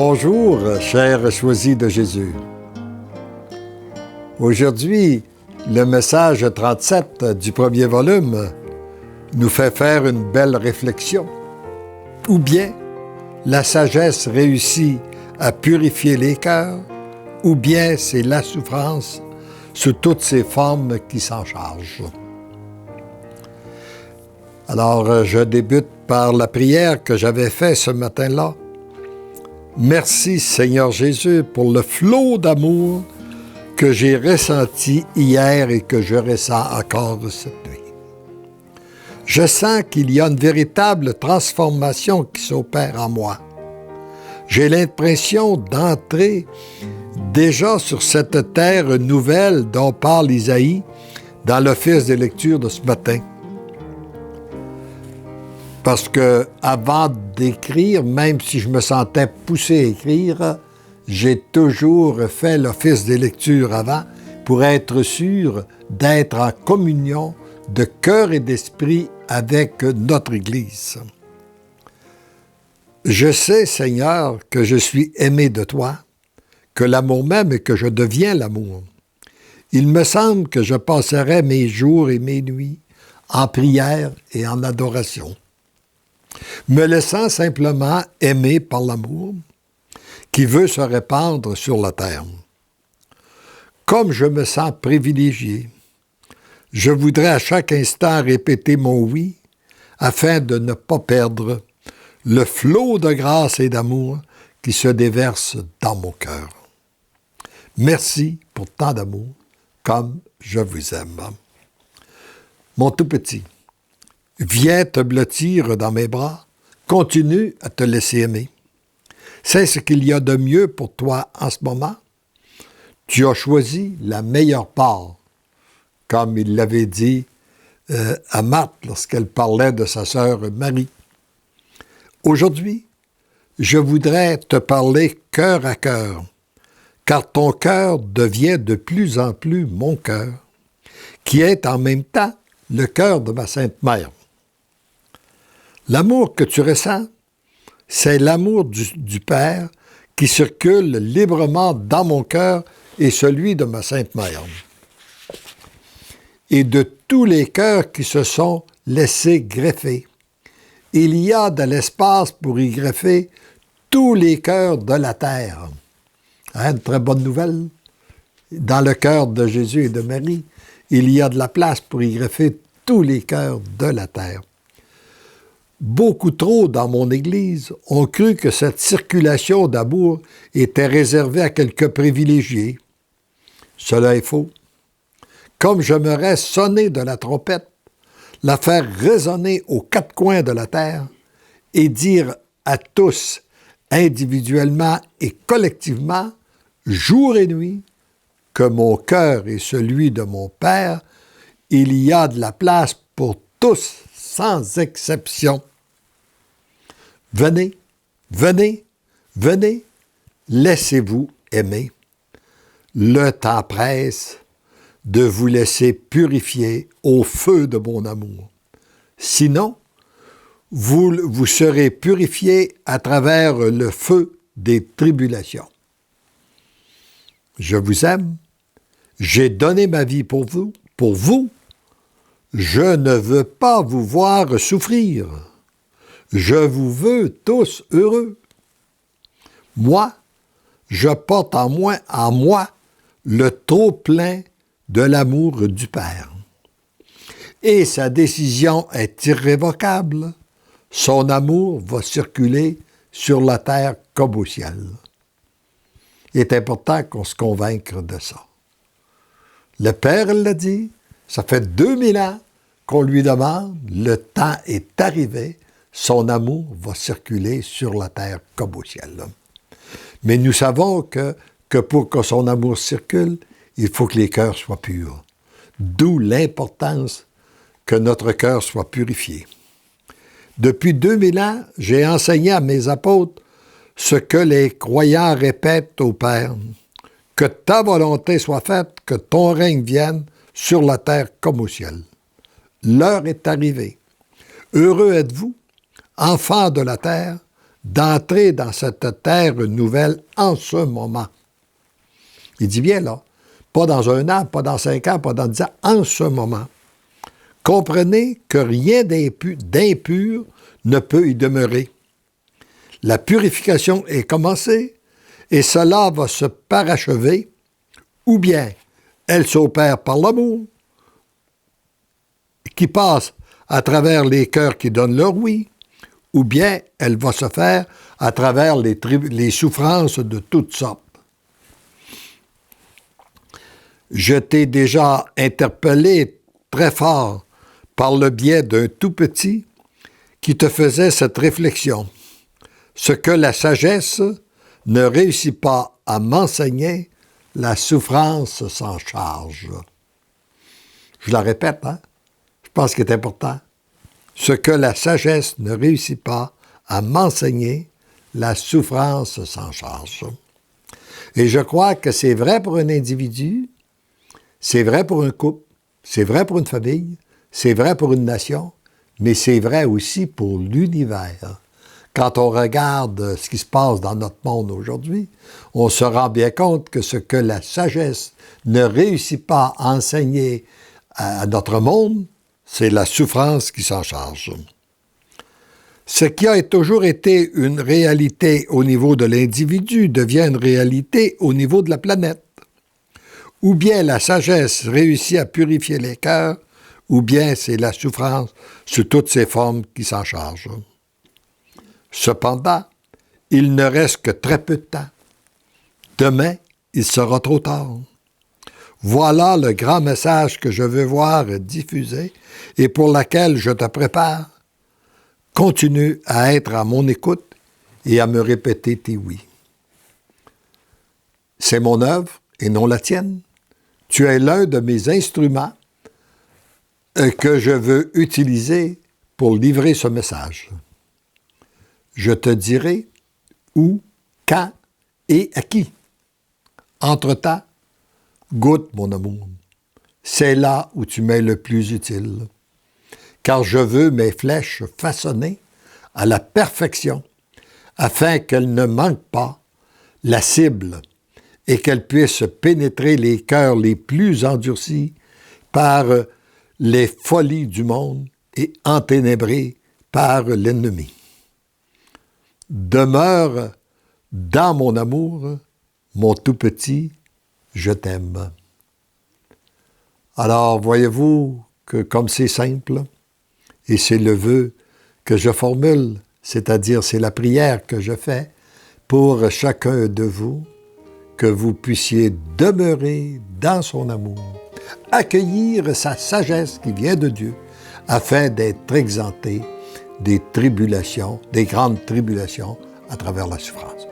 Bonjour, chers choisis de Jésus. Aujourd'hui, le message 37 du premier volume nous fait faire une belle réflexion. Ou bien, la sagesse réussit à purifier les cœurs, ou bien c'est la souffrance sous toutes ses formes qui s'en charge. Alors, je débute par la prière que j'avais faite ce matin-là. Merci Seigneur Jésus pour le flot d'amour que j'ai ressenti hier et que je ressens encore cette nuit. Je sens qu'il y a une véritable transformation qui s'opère en moi. J'ai l'impression d'entrer déjà sur cette terre nouvelle dont parle Isaïe dans l'office des lectures de ce matin. Parce que avant d'écrire, même si je me sentais poussé à écrire, j'ai toujours fait l'office des lectures avant pour être sûr d'être en communion de cœur et d'esprit avec notre Église. Je sais, Seigneur, que je suis aimé de toi, que l'amour m'aime et que je deviens l'amour. Il me semble que je passerai mes jours et mes nuits en prière et en adoration, me laissant simplement aimer par l'amour qui veut se répandre sur la terre. Comme je me sens privilégié, je voudrais à chaque instant répéter mon oui afin de ne pas perdre le flot de grâce et d'amour qui se déverse dans mon cœur. Merci pour tant d'amour, comme je vous aime. Mon tout petit, viens te blottir dans mes bras, continue à te laisser aimer. C'est ce qu'il y a de mieux pour toi en ce moment. Tu as choisi la meilleure part, comme il l'avait dit à Marthe lorsqu'elle parlait de sa sœur Marie. Aujourd'hui, je voudrais te parler cœur à cœur, car ton cœur devient de plus en plus mon cœur, qui est en même temps le cœur de ma Sainte Mère. L'amour que tu ressens, c'est l'amour du Père qui circule librement dans mon cœur et celui de ma Sainte Mère. Et de tous les cœurs qui se sont laissés greffer, il y a de l'espace pour y greffer tous les cœurs de la terre. Hein, une très bonne nouvelle. Dans le cœur de Jésus et de Marie, il y a de la place pour y greffer tous les cœurs de la terre. Beaucoup trop dans mon Église ont cru que cette circulation d'amour était réservée à quelques privilégiés. Cela est faux. Comme j'aimerais sonner de la trompette, la faire résonner aux quatre coins de la terre et dire à tous, individuellement et collectivement, jour et nuit, que mon cœur est celui de mon Père, il y a de la place pour tous, sans exception. Venez, venez, venez, laissez-vous aimer. Le temps presse de vous laisser purifier au feu de mon amour. Sinon, vous serez purifiés à travers le feu des tribulations. Je vous aime, j'ai donné ma vie pour vous. Je ne veux pas vous voir souffrir. Je vous veux tous heureux. Moi, je porte en moi le trop-plein de l'amour du Père. Et sa décision est irrévocable. Son amour va circuler sur la terre comme au ciel. Il est important qu'on se convainque de ça. Le Père l'a dit, ça fait 2000 ans qu'on lui demande, le temps est arrivé, son amour va circuler sur la terre comme au ciel. Mais nous savons que pour que son amour circule, il faut que les cœurs soient purs. D'où l'importance que notre cœur soit purifié. Depuis 2000 ans, j'ai enseigné à mes apôtres ce que les croyants répètent au Père. Que ta volonté soit faite, que ton règne vienne sur la terre comme au ciel. L'heure est arrivée. Heureux êtes-vous, enfants de la terre, d'entrer dans cette terre nouvelle en ce moment. Il dit bien là, pas dans 1 an, pas dans 5 ans, pas dans 10 ans, en ce moment. Comprenez que rien d'impur ne peut y demeurer. La purification est commencée et cela va se parachever, ou bien elle s'opère par l'amour, qui passe à travers les cœurs qui donnent leur oui, ou bien elle va se faire à travers les souffrances de toutes sortes. Je t'ai déjà interpellé très fort par le biais d'un tout petit qui te faisait cette réflexion. Ce que la sagesse ne réussit pas à m'enseigner, la souffrance s'en charge. Je la répète, hein? Je pense qu'il est important. Ce que la sagesse ne réussit pas à m'enseigner, la souffrance s'en charge. Et je crois que c'est vrai pour un individu, c'est vrai pour un couple, c'est vrai pour une famille, c'est vrai pour une nation, mais c'est vrai aussi pour l'univers. Quand on regarde ce qui se passe dans notre monde aujourd'hui, on se rend bien compte que ce que la sagesse ne réussit pas à enseigner à notre monde, c'est la souffrance qui s'en charge. Ce qui a toujours été une réalité au niveau de l'individu devient une réalité au niveau de la planète. Ou bien la sagesse réussit à purifier les cœurs, ou bien c'est la souffrance sous toutes ses formes qui s'en charge. Cependant, il ne reste que très peu de temps. Demain, il sera trop tard. Voilà le grand message que je veux voir diffusé et pour lequel je te prépare. Continue à être à mon écoute et à me répéter tes oui. C'est mon œuvre et non la tienne. Tu es l'un de mes instruments que je veux utiliser pour livrer ce message. Je te dirai où, quand et à qui. Entre-temps, goûte mon amour. C'est là où tu m'es le plus utile. Car je veux mes flèches façonnées à la perfection, afin qu'elles ne manquent pas la cible et qu'elles puissent pénétrer les cœurs les plus endurcis par les folies du monde et enténébrés par l'ennemi. Demeure dans mon amour, mon tout petit, je t'aime. Alors, voyez-vous que comme c'est simple, et c'est le vœu que je formule, c'est-à-dire c'est la prière que je fais pour chacun de vous, que vous puissiez demeurer dans son amour, accueillir sa sagesse qui vient de Dieu, afin d'être exempté des tribulations, des grandes tribulations à travers la souffrance.